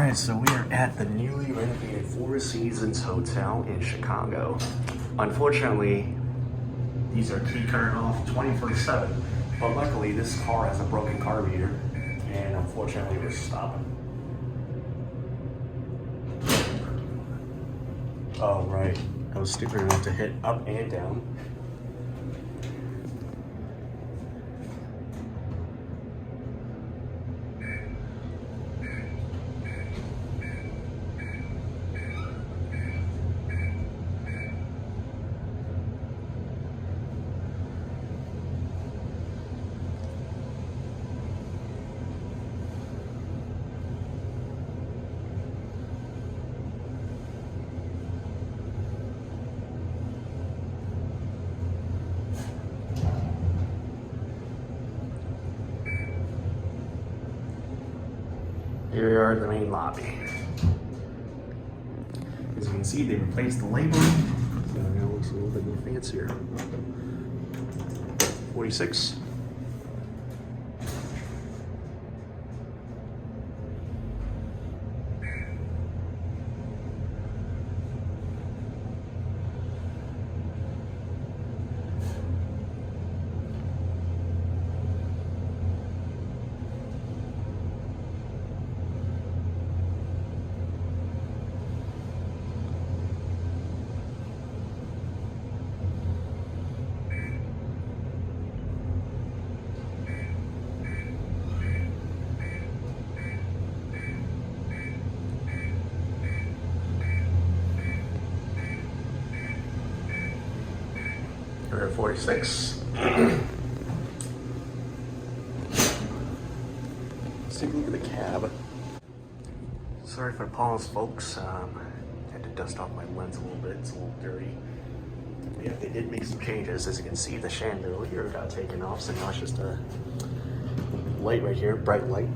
Alright, so we are at the newly renovated Four Seasons Hotel in Chicago. Unfortunately, these are key turned off 24/7, but luckily this car has a broken car meter, and unfortunately we're stopping. Oh right, I was stupid enough to hit up and down. Here we are in the main lobby. As you can see, they replaced the labeling, so now it looks a little bit more fancier. 46. We're at 46. Let's take a look at the cab. Sorry for the pause, folks. Had to dust off my lens a little bit. It's a little dirty. But yeah, they did make some changes. As you can see, the chandelier got taken off, so now it's just a light right here, bright light.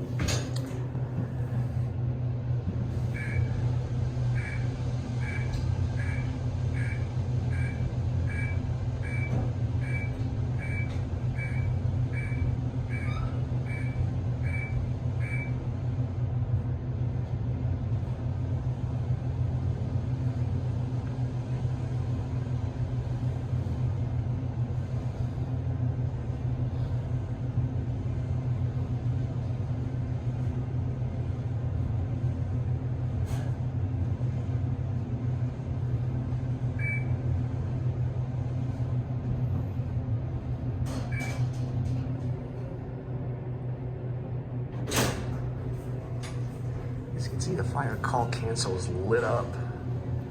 As you can see, the fire call cancel is lit up,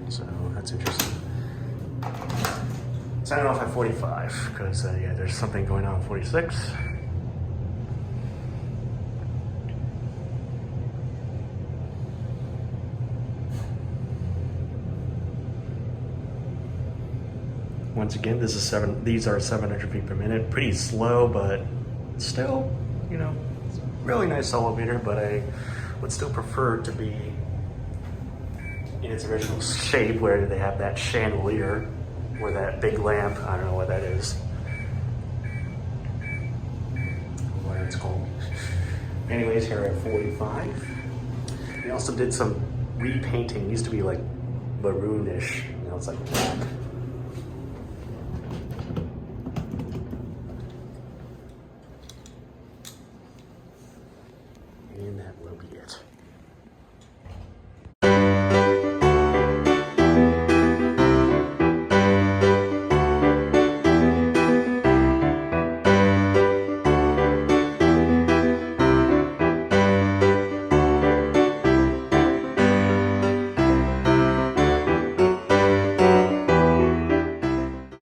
so that's interesting. Signing off at 45, because yeah, there's something going on at 46. Once again, these are 700 feet per minute. Pretty slow, but still, you know, it's a really nice elevator, but I would still prefer it to be in its original shape, where they have that chandelier or that big lamp. I don't know what that is, what it's called. Anyways, here at 45. They also did some repainting. It used to be like maroonish, now it's like black. And that will be it.